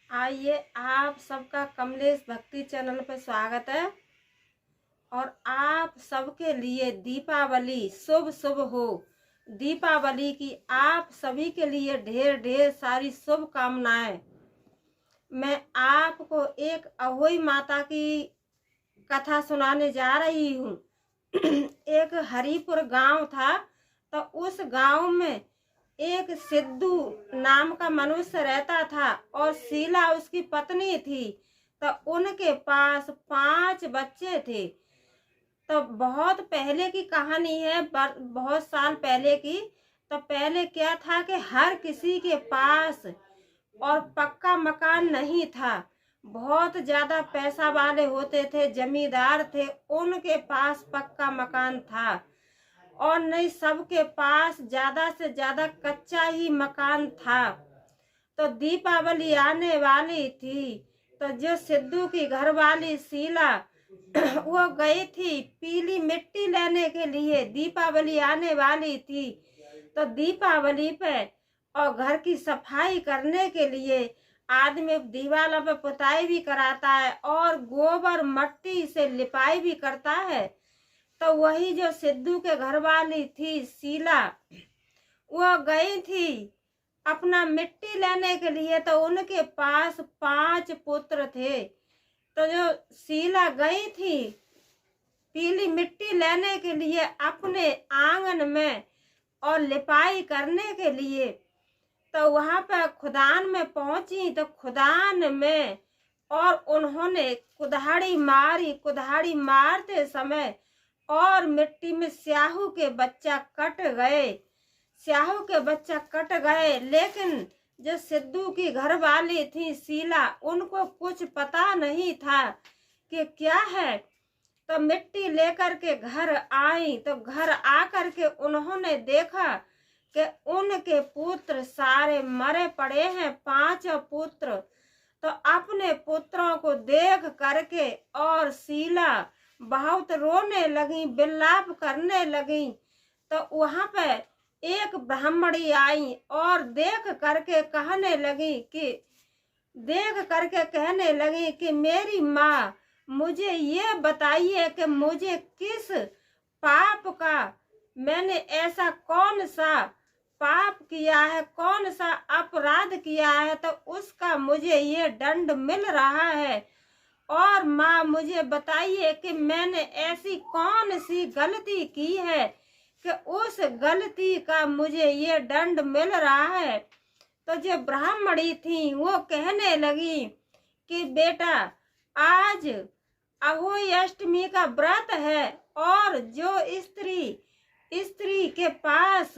आइए, आप सबका कमलेश भक्ति चैनल पर स्वागत है। और आप सबके लिए दीपावली शुभ शुभ हो। दीपावली की आप सभी के लिए ढेर ढेर सारी शुभकामनाएं। मैं आपको एक अहोई माता की कथा सुनाने जा रही हूँ। एक हरिपुर गांव था, तो उस गांव में एक सिद्धू नाम का मनुष्य रहता था और शीला उसकी पत्नी थी। तो उनके पास 5 बच्चे थे। तो बहुत पहले की कहानी है, बहुत साल पहले की। तो पहले क्या था कि हर किसी के पास और पक्का मकान नहीं था। बहुत ज्यादा पैसा वाले होते थे, जमींदार थे, उनके पास पक्का मकान था। और नहीं, सबके पास ज्यादा से ज्यादा कच्चा ही मकान था। तो दीपावली आने वाली थी, तो जो सिद्धू की घरवाली शीला वो गई थी पीली मिट्टी लेने के लिए। दीपावली आने वाली थी, तो दीपावली पे और घर की सफाई करने के लिए आदमी दीवारों पे पुताई भी कराता है और गोबर मट्टी से लिपाई भी करता है। तो वही जो सिद्धू के घर वाली थी शीला, वो गई थी अपना मिट्टी लेने के लिए। तो उनके पास 5 पुत्र थे। तो जो शीला गई थी पीली मिट्टी लेने के लिए अपने आंगन में और लिपाई करने के लिए, तो वहां पर खुदान में पहुंची। तो खुदान में और उन्होंने कुल्हाड़ी मारी। कुल्हाड़ी मारते समय और मिट्टी में स्याहू के बच्चा कट गए। स्याहू के बच्चा कट गए, लेकिन जो सिद्धू की घर वाली थी शीला, उनको कुछ पता नहीं था कि क्या है। तो मिट्टी लेकर के घर आई। तो घर आकर के उन्होंने देखा कि उनके पुत्र सारे मरे पड़े हैं, 5 पुत्र। तो अपने पुत्रों को देख करके और शीला बहुत रोने लगी, विलाप करने लगी। तो वहां पे एक ब्राह्मणी आई और देख करके कहने लगी कि मेरी माँ, मुझे ये बताइए कि मुझे किस पाप का, मैंने ऐसा कौन सा पाप किया है, कौन सा अपराध किया है, तो उसका मुझे ये दंड मिल रहा है। और माँ, मुझे बताइए कि मैंने ऐसी कौन सी गलती की है कि उस गलती का मुझे ये दंड मिल रहा है। तो जो ब्राह्मणी थी वो कहने लगी कि बेटा, आज अहोई अष्टमी का व्रत है और जो स्त्री के पास,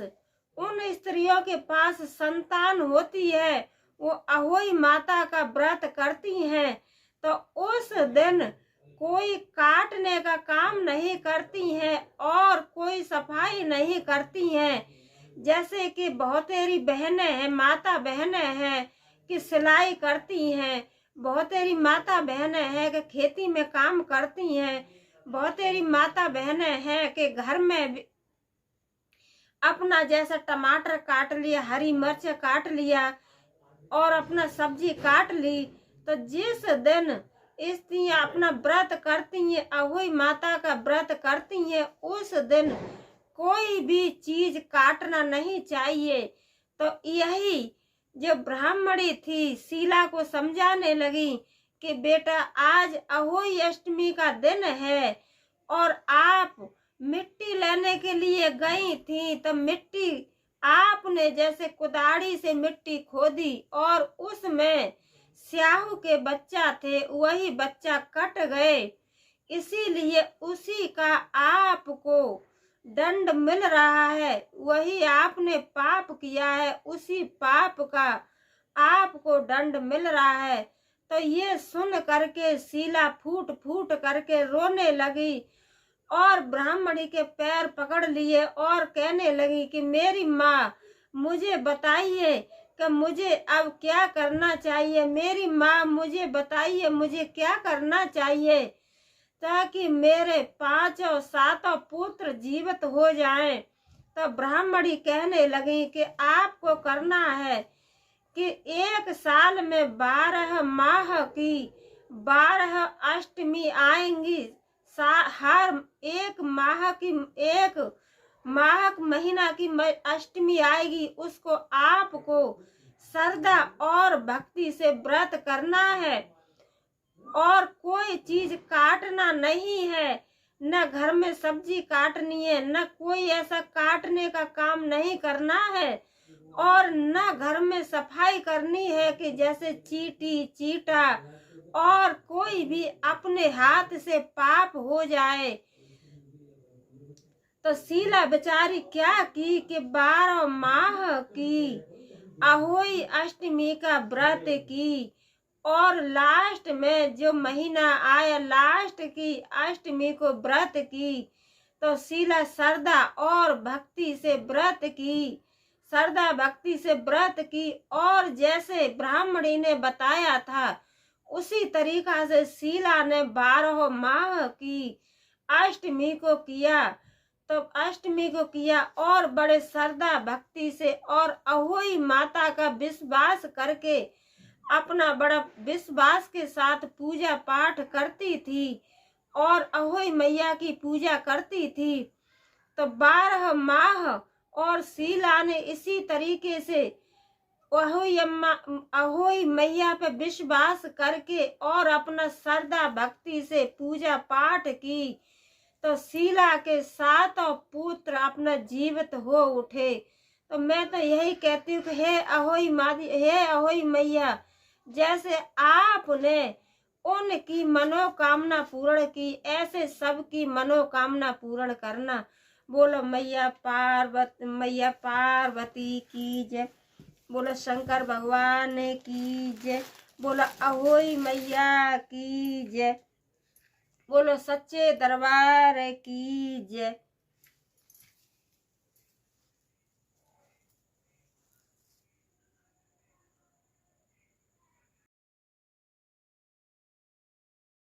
उन स्त्रियों के पास संतान होती है, वो अहोई माता का व्रत करती हैं। तो उस दिन कोई काटने का काम नहीं करती हैं और कोई सफाई नहीं करती हैं। जैसे कि बहुतेरी बहनें हैं, माता बहनें हैं कि सिलाई करती हैं, बहुतेरी माता बहनें हैं कि खेती में काम करती हैं, बहुतेरी माता बहनें हैं कि घर में अपना जैसा टमाटर काट लिया, हरी मिर्च काट लिया और अपना सब्जी काट ली। तो जिस दिन स्त्रियां अपना व्रत करती हैं, अहोई माता का व्रत करती हैं, उस दिन कोई भी चीज काटना नहीं चाहिए। तो यही जो ब्राह्मणी थी शीला को समझाने लगी कि बेटा, आज अहोई अष्टमी का दिन है और आप मिट्टी लेने के लिए गई थी। तो मिट्टी आपने जैसे कुदाड़ी से मिट्टी खोदी और उसमें स्याहू के बच्चा थे, वही बच्चा कट गए, इसीलिए उसी का आपको दंड मिल रहा है। वही आपने पाप किया है, उसी पाप का आपको दंड मिल रहा है। तो ये सुन करके शीला फूट फूट करके रोने लगी और ब्राह्मणी के पैर पकड़ लिए और कहने लगी कि मेरी माँ, मुझे बताइए कि मुझे अब क्या करना चाहिए। मेरी माँ, मुझे बताइए मुझे क्या करना चाहिए ताकि मेरे 5 7 पुत्र जीवित हो जाएं। तो ब्राह्मणी कहने लगी कि आपको करना है कि एक साल में 12 माह की 12 अष्टमी आएंगी। हर एक माह महीना की अष्टमी आएगी, उसको आपको श्रद्धा और भक्ति से व्रत करना है और कोई चीज काटना नहीं है, न घर में सब्जी काटनी है, न कोई ऐसा काटने का काम नहीं करना है और न घर में सफाई करनी है कि जैसे चींटी चींटा और कोई भी अपने हाथ से पाप हो जाए। तो शीला बेचारी क्या की कि 12 माह की अहोई अष्टमी का व्रत की और लास्ट में जो महीना आया लास्ट की अष्टमी को व्रत की। तो शीला श्रद्धा और भक्ति से व्रत की, श्रद्धा भक्ति से व्रत की और जैसे ब्राह्मणी ने बताया था उसी तरीका से शीला ने 12 माह की अष्टमी को किया। तो अष्टमी को किया और बड़े श्रद्धा भक्ति से और अहोई माता का विश्वास करके अपना बड़ा विश्वास के साथ पूजा पाठ करती थी और अहोई मैया की पूजा करती थी। तो 12 माह और शीला ने इसी तरीके से अहोई मैया पे विश्वास करके और अपना श्रद्धा भक्ति से पूजा पाठ की। तो शीला के 7 पुत्र अपना जीवित हो उठे। तो मैं तो यही कहती हूँ कि हे अहोई मैया, जैसे आपने उनकी मनोकामना पूर्ण की ऐसे सबकी मनोकामना पूर्ण करना। बोलो मैया पार्वती की जय, बोलो शंकर भगवान की जय, बोलो अहोई मैया की जय, बोलो सच्चे दरबार की जय।